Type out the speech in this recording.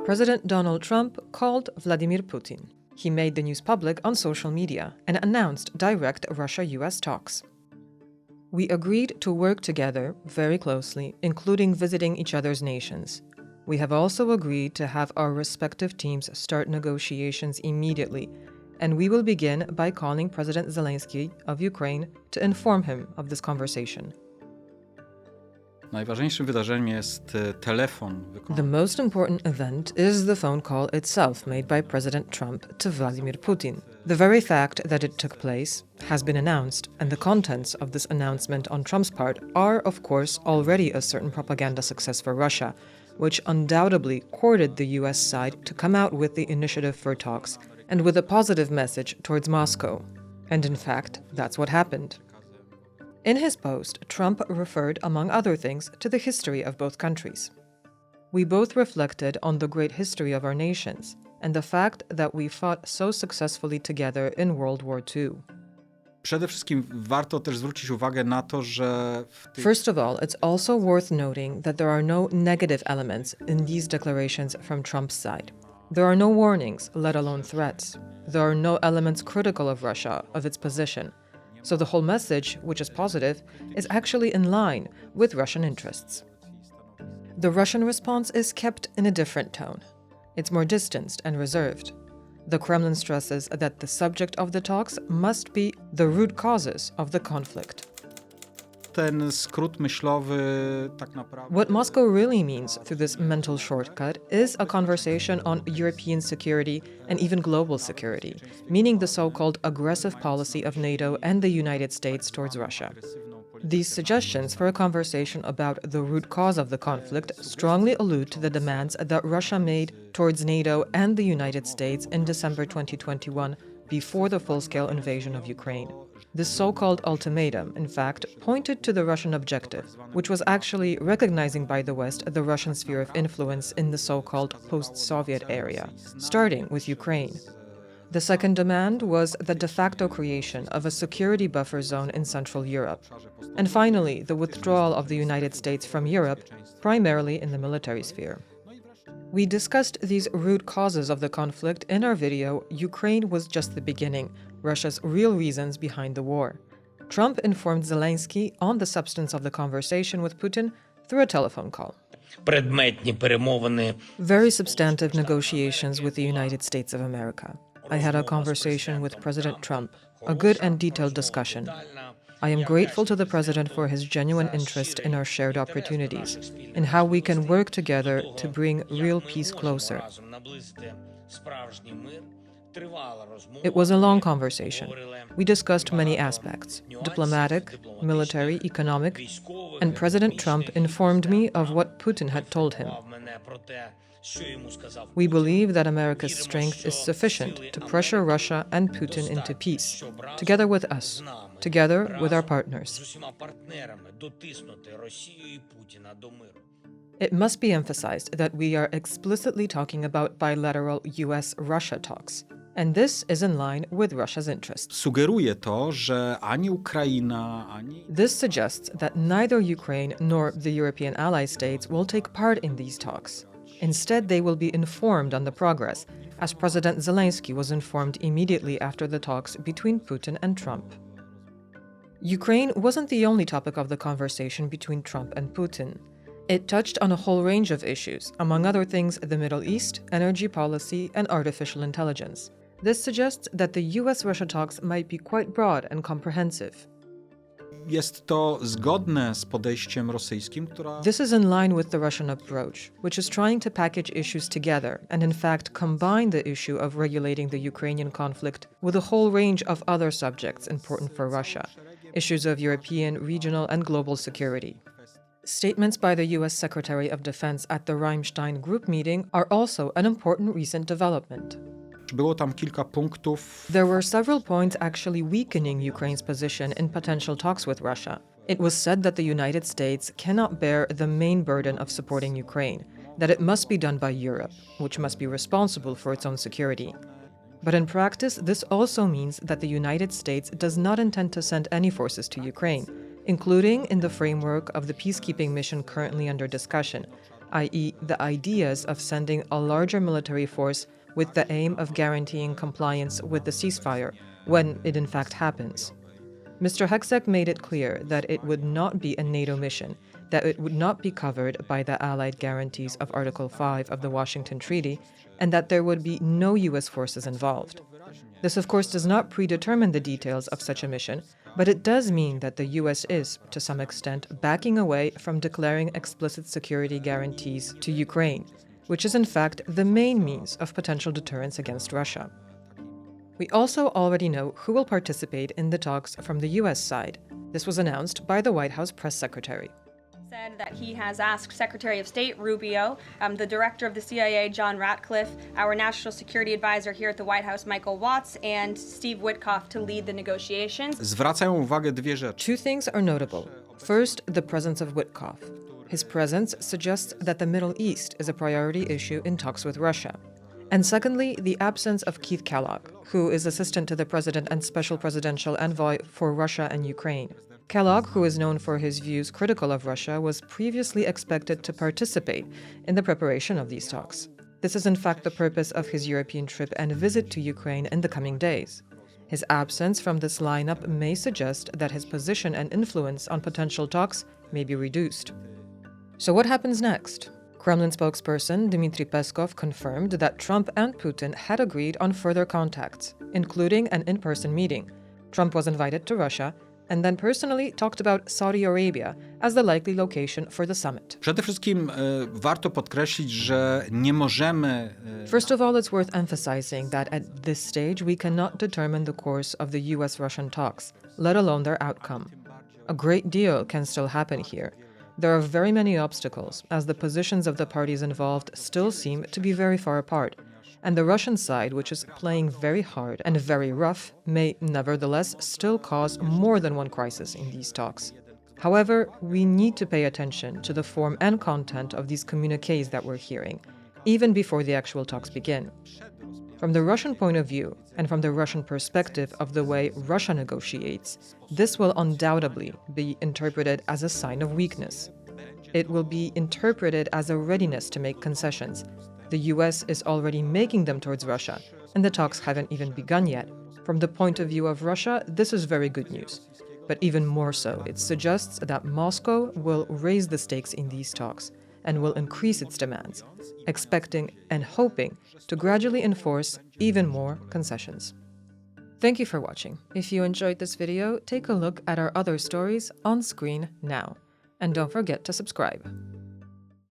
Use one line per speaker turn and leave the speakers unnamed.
President Donald Trump called Vladimir Putin. He made the news public on social media and announced direct Russia-US talks. We agreed to work together very closely, including visiting each other's nations. We have also agreed to have our respective teams start negotiations immediately, and we will begin by calling President Zelenskyy of Ukraine to inform him of this conversation.
Najważniejszym wydarzeniem jest telefon
The most important event is the phone call itself made by President Trump to Vladimir Putin. The very fact that it took place has been announced, and the contents of this announcement on Trump's part are, of course, already a certain propaganda success for Russia, which undoubtedly courted the US side to come out with the initiative for talks and with a positive message towards Moscow. And in fact, that's what happened. In his post, Trump referred, among other things, to the history of both countries. We both reflected on the great history of our nations and the fact that we fought so successfully together in World War II.
Przede wszystkim warto też zwrócić uwagę na to, że
First of all, it's also worth noting that there are no negative elements in these declarations from Trump's side. There are no warnings, let alone threats. There are no elements critical of Russia, of its position. So the whole message, which is positive, is actually in line with Russian interests. The Russian response is kept in a different tone. It's more distanced and reserved. The Kremlin stresses that the subject of the talks must be the root causes of the conflict.
ten skrót myślowy tak naprawdę...
What Moscow really means through this mental shortcut is a conversation on European security and even global security, meaning the so-called aggressive policy of NATO and the United States towards Russia. These suggestions for a conversation about the root cause of the conflict strongly allude to the demands that Russia made towards NATO and the United States in December 2021, before the full-scale invasion of Ukraine. This so-called ultimatum, in fact, pointed to the Russian objective, which was actually recognizing by the West the Russian sphere of influence in the so-called post-Soviet area, starting with Ukraine. The second demand was the de facto creation of a security buffer zone in Central Europe. And finally, the withdrawal of the United States from Europe, primarily in the military sphere. We discussed these root causes of the conflict in our video, Ukraine was just the beginning, Russia's real reasons behind the war. Trump informed Zelensky on the substance of the conversation with Putin through a telephone call. Very substantive negotiations with the United States of America. I had a conversation with President Trump, a good and detailed discussion. I am grateful to the President for his genuine interest in our shared opportunities, in how we can work together to bring real peace closer. It was a long conversation. We discussed many aspects: diplomatic, military, economic, and President Trump informed me of what Putin had told him. We believe that America's strength is sufficient to pressure Russia and Putin into peace, together with us, together with our partners. It must be emphasized that we are explicitly talking about bilateral US-Russia talks, and this is in line with Russia's interests.
Sugeruje to, że ani Ukraina, ani...
This suggests that neither Ukraine nor the European ally states will take part in these talks. Instead, they will be informed on the progress, as President Zelensky was informed immediately after the talks between Putin and Trump. Ukraine wasn't the only topic of the conversation between Trump and Putin. It touched on a whole range of issues, among other things the Middle East, energy policy, and artificial intelligence. This suggests that the US-Russia talks might be quite broad and comprehensive.
Jest to zgodne z podejściem rosyjskim, która...
This is in line with the Russian approach, which is trying to package issues together and in fact combine the issue of regulating the Ukrainian conflict with a whole range of other subjects important for Russia, issues of European, regional, and global security. Statements by the US Secretary of Defense at the Ramstein Group meeting are also an important recent development.
Było tam kilka punktów.
There were several points actually weakening Ukraine's position in potential talks with Russia. It was said that the United States cannot bear the main burden of supporting Ukraine, that it must be done by Europe, which must be responsible for its own security. But in practice, this also means that the United States does not intend to send any forces to Ukraine, including in the framework of the peacekeeping mission currently under discussion, i.e., the ideas of sending a larger military force with the aim of guaranteeing compliance with the ceasefire, when it in fact happens. Mr. Hegseth made it clear that it would not be a NATO mission, that it would not be covered by the Allied guarantees of Article 5 of the Washington Treaty, and that there would be no U.S. forces involved. This, of course, does not predetermine the details of such a mission, but it does mean that the U.S. is, to some extent, backing away from declaring explicit security guarantees to Ukraine, which is in fact the main means of potential deterrence against Russia. We also already know who will participate in the talks from the U.S. side. This was announced by the White House press secretary.
Said that he has asked Secretary of State Rubio, the director of the CIA, John Ratcliffe, our national security advisor here at the White House, Michael Watts, and Steve Witkoff to lead the negotiations.
Zwracają uwagę dwie rzeczy.
Two things are notable. First, the presence of Witkoff. His presence suggests that the Middle East is a priority issue in talks with Russia. And secondly, the absence of Keith Kellogg, who is assistant to the president and special presidential envoy for Russia and Ukraine. Kellogg, who is known for his views critical of Russia, was previously expected to participate in the preparation of these talks. This is in fact the purpose of his European trip and visit to Ukraine in the coming days. His absence from this lineup may suggest that his position and influence on potential talks may be reduced. So what happens next? Kremlin spokesperson Dmitry Peskov confirmed that Trump and Putin had agreed on further contacts, including an in-person meeting. Trump was invited to Russia and then personally talked about Saudi Arabia as the likely location for the summit.
Przede wszystkim warto podkreślić, że nie możemy...
First of all, it's worth emphasizing that at this stage we cannot determine the course of the US-Russian talks, let alone their outcome. A great deal can still happen here. There are very many obstacles, as the positions of the parties involved still seem to be very far apart, and the Russian side, which is playing very hard and very rough, may nevertheless still cause more than one crisis in these talks. However, we need to pay attention to the form and content of these communiques that we're hearing, even before the actual talks begin. From the Russian point of view, and from the Russian perspective of the way Russia negotiates, this will undoubtedly be interpreted as a sign of weakness. It will be interpreted as a readiness to make concessions. The US is already making them towards Russia, and the talks haven't even begun yet. From the point of view of Russia, this is very good news. But even more so, it suggests that Moscow will raise the stakes in these talks and will increase its demands, expecting and hoping to gradually enforce even more concessions. Thank you for watching. If you enjoyed this video, take a look at our other stories on screen now. And don't forget to subscribe.